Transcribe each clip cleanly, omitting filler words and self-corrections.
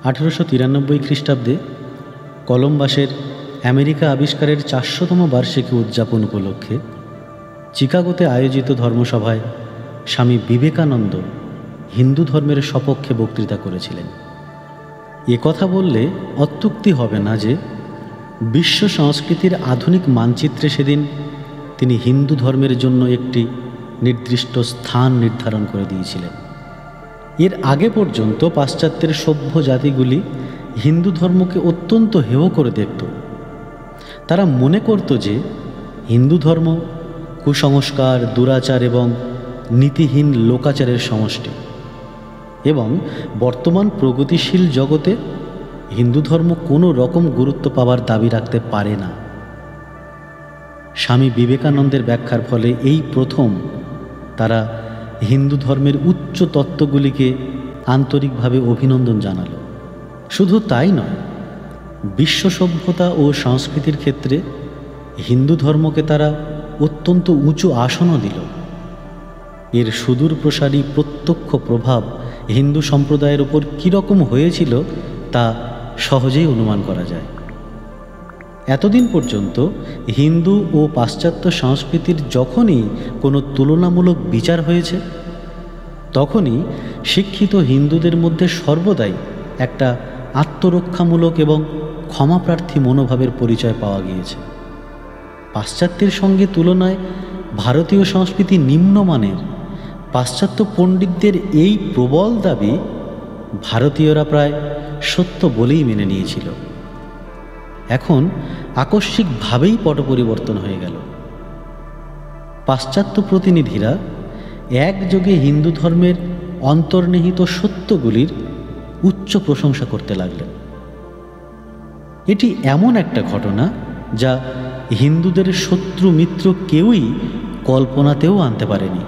1893 খ্রিস্টাব্দে কলম্বাসের আমেরিকা আবিষ্কারের 400তম বার্ষিকী উদযাপন উপলক্ষে চিকাগোতে আয়োজিত ধর্মসভায় স্বামী বিবেকানন্দ হিন্দু ধর্মের সপক্ষে বক্তৃতা করেছিলেন। এ কথা বললে অত্যুক্তি হবে না যে বিশ্ব সংস্কৃতির আধুনিক মানচিত্রে সেদিন তিনি হিন্দু ধর্মের জন্য একটি নির্দিষ্ট স্থান নির্ধারণ করে দিয়েছিলেন। এর আগে পর্যন্ত পাশ্চাত্যের সভ্য জাতিগুলি হিন্দু ধর্মকে অত্যন্ত হেয় করে দেখত। তারা মনে করত যে হিন্দু ধর্ম কুসংস্কার, দুরাচার এবং নীতিহীন লোকাচারের সমষ্টি, এবং বর্তমান প্রগতিশীল জগতে হিন্দু ধর্ম কোনো রকম গুরুত্ব পাওয়ার দাবি রাখতে পারে না। স্বামী বিবেকানন্দের ব্যাখ্যার ফলে এই প্রথম তারা হিন্দু ধর্মের উচ্চ তত্ত্বগুলিকে আন্তরিকভাবে অভিনন্দন জানাল। শুধু তাই নয়, বিশ্ব সভ্যতা ও সংস্কৃতির ক্ষেত্রে হিন্দু ধর্মকে তারা অত্যন্ত উঁচু আসনও দিল। এর সুদূর প্রসারী প্রত্যক্ষ প্রভাব হিন্দু সম্প্রদায়ের ওপর কীরকম হয়েছিল তা সহজেই অনুমান করা যায়। এতদিন পর্যন্ত হিন্দু ও পাশ্চাত্য সংস্কৃতির যখনই কোনো তুলনামূলক বিচার হয়েছে, তখনই শিক্ষিত হিন্দুদের মধ্যে সর্বদাই একটা আত্মরক্ষামূলক এবং ক্ষমাপ্রার্থী মনোভাবের পরিচয় পাওয়া গিয়েছে। পাশ্চাত্যের সঙ্গে তুলনায় ভারতীয় সংস্কৃতি নিম্নমানের পাশ্চাত্য পণ্ডিতদের এই প্রবল দাবি ভারতীয়রা প্রায় সত্য বলেই মেনে নিয়েছিল। এখন আকস্মিকভাবেই পট পরিবর্তন হয়ে গেল। পাশ্চাত্য প্রতিনিধিরা একযোগে হিন্দু ধর্মের অন্তর্নিহিত সত্যগুলির উচ্চ প্রশংসা করতে লাগলেন। এটি এমন একটা ঘটনা যা হিন্দুদের শত্রু মিত্র কেউই কল্পনাতেও আনতে পারেনি।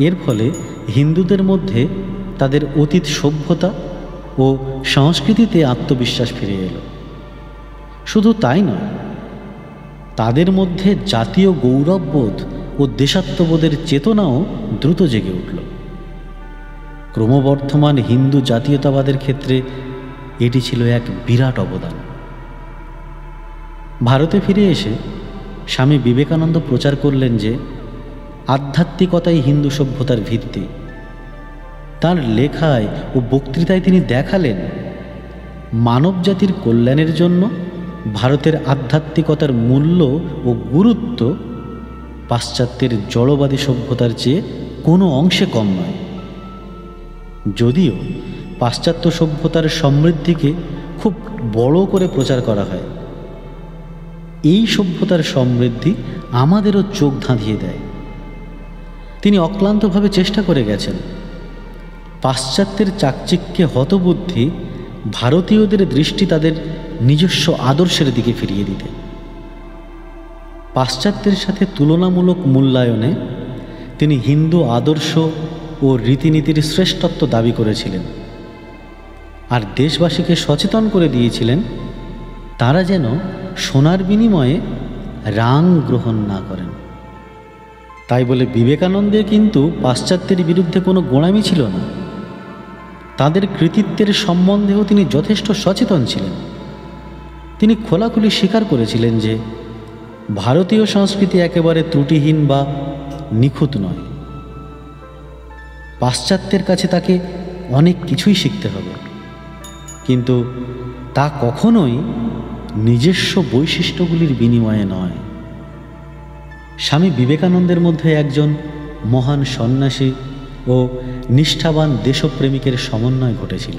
এর ফলে হিন্দুদের মধ্যে তাদের অতীত সভ্যতা ও সংস্কৃতিতে আত্মবিশ্বাস ফিরে এলো। শুধু তাই নয়, তাদের মধ্যে জাতীয় গৌরববোধ ও দেশাত্মবোধের চেতনাও দ্রুত জেগে উঠল। ক্রমবর্ধমান হিন্দু জাতীয়তাবাদের ক্ষেত্রে এটি ছিল এক বিরাট অবদান। ভারতে ফিরে এসে স্বামী বিবেকানন্দ প্রচার করলেন যে আধ্যাত্মিকতাই হিন্দু সভ্যতার ভিত্তি। তাঁর লেখায় ও বক্তৃতায় তিনি দেখালেন মানবজাতির কল্যাণের জন্য ভারতের আধ্যাত্মিকতার মূল্য ও গুরুত্ব পাশ্চাত্যের জড়বাদী সভ্যতার চেয়ে কোনো অংশে কম নয়। যদিও পাশ্চাত্য সভ্যতার সমৃদ্ধিকে খুব বড় করে প্রচার করা হয়, এই সভ্যতার সমৃদ্ধি আমাদেরও চোখ ধাঁধিয়ে দেয়। তিনি অক্লান্তভাবে চেষ্টা করে গেছেন পাশ্চাত্যের চাকচিক্যে হতবুদ্ধি ভারতীয়দের দৃষ্টি তাদের নিজস্ব আদর্শের দিকে ফিরিয়ে দিতে। পাশ্চাত্যের সাথে তুলনামূলক মূল্যায়নে তিনি হিন্দু আদর্শ ও রীতিনীতির শ্রেষ্ঠত্ব দাবি করেছিলেন, আর দেশবাসীকে সচেতন করে দিয়েছিলেন তারা যেন সোনার বিনিময়ে রাং গ্রহণ না করেন। তাই বলে বিবেকানন্দের কিন্তু পাশ্চাত্যের বিরুদ্ধে কোনো গোঁড়ামি ছিল না। তাদের কৃতিত্বের সম্বন্ধেও তিনি যথেষ্ট সচেতন ছিলেন। তিনি খোলাখুলি স্বীকার করেছিলেন যে ভারতীয় সংস্কৃতি একেবারে ত্রুটিহীন বা নিখুঁত নয়। পাশ্চাত্যের কাছে তাকে অনেক কিছুই শিখতে হবে, কিন্তু তা কখনোই নিজস্ব বৈশিষ্ট্যগুলির বিনিময়ে নয়। স্বামী বিবেকানন্দের মধ্যে একজন মহান সন্ন্যাসী ও নিষ্ঠাবান দেশপ্রেমিকের সমন্বয় ঘটেছিল।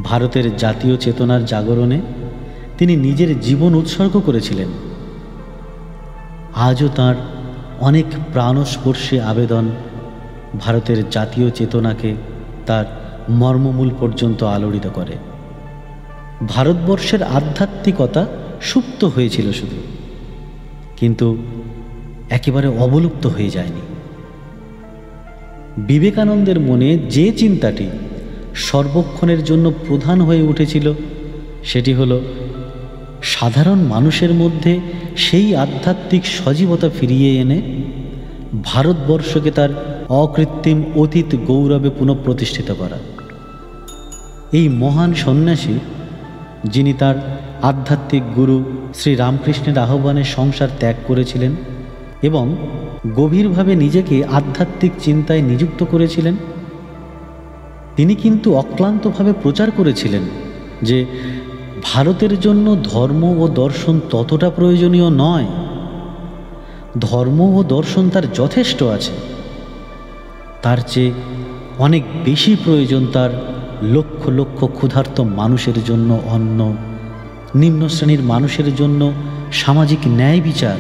ভারতের জাতীয় চেতনার জাগরণে তিনি নিজের জীবন উৎসর্গ করেছিলেন। আজও তাঁর অনেক প্রাণস্পর্শী আবেদন ভারতের জাতীয় চেতনাকে তার মর্মমূল পর্যন্ত আলোড়িত করে। ভারতবর্ষের আধ্যাত্মিকতা সুপ্ত হয়েছিল শুধু, কিন্তু একেবারে অবলুপ্ত হয়ে যায়নি। বিবেকানন্দের মনে যে চিন্তাটি সর্বক্ষণের জন্য প্রধান হয়ে উঠেছিল সেটি হলো সাধারণ মানুষের মধ্যে সেই আধ্যাত্মিক সজীবতা ফিরিয়ে এনে ভারতবর্ষকে তার অকৃত্রিম অতীত গৌরবে পুনঃপ্রতিষ্ঠিত করা। এই মহান সন্ন্যাসী, যিনি তার আধ্যাত্মিক গুরু শ্রী রামকৃষ্ণের আহ্বানে সংসার ত্যাগ করেছিলেন এবং গভীরভাবে নিজেকে আধ্যাত্মিক চিন্তায় নিযুক্ত করেছিলেন, তিনি কিন্তু অক্লান্তভাবে প্রচার করেছিলেন যে ভারতের জন্য ধর্ম ও দর্শন ততটা প্রয়োজনীয় নয়, ধর্ম ও দর্শন তার যথেষ্ট আছে, তার চেয়ে অনেক বেশি প্রয়োজন তার লক্ষ লক্ষ ক্ষুধার্ত মানুষের জন্য অন্ন, নিম্ন শ্রেণীর মানুষের জন্য সামাজিক ন্যায় বিচার,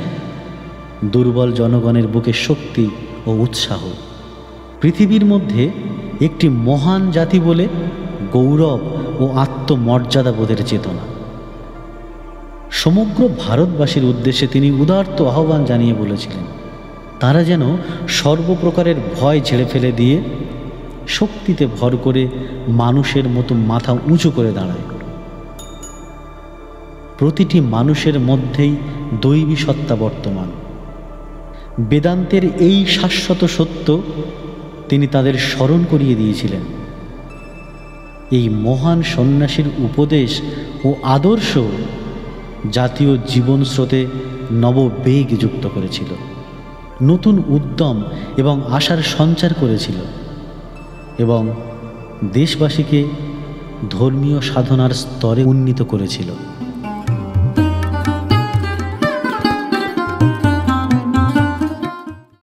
দুর্বল জনগণের বুকে শক্তি ও উৎসাহ, পৃথিবীর মধ্যে একটি মহান জাতি বলে গৌরব ও আত্মমর্যাদাবোধের চেতনা। সমগ্র ভারতবাসীর উদ্দেশ্যে তিনি উদাত্ত আহ্বান জানিয়ে বলেছিলেন, তারা যেন সর্বপ্রকারের ভয় ঝেড়ে ফেলে দিয়ে শক্তিতে ভর করে মানুষের মতো মাথা উঁচু করে দাঁড়ায়। প্রতিটি মানুষের মধ্যেই দৈবী সত্তা বর্তমান। বেদান্তের এই শাশ্বত সত্য তিনি তাদের স্মরণ করিয়ে দিয়েছিলেন। এই মহান সন্ন্যাসীর উপদেশ ও আদর্শ জাতীয় জীবন স্রোতে নববেগ যুক্ত করেছিল, নতুন উদ্যম এবং আশার সঞ্চার করেছিল এবং দেশবাসীকে ধর্মীয় সাধনার স্তরে উন্নীত করেছিল।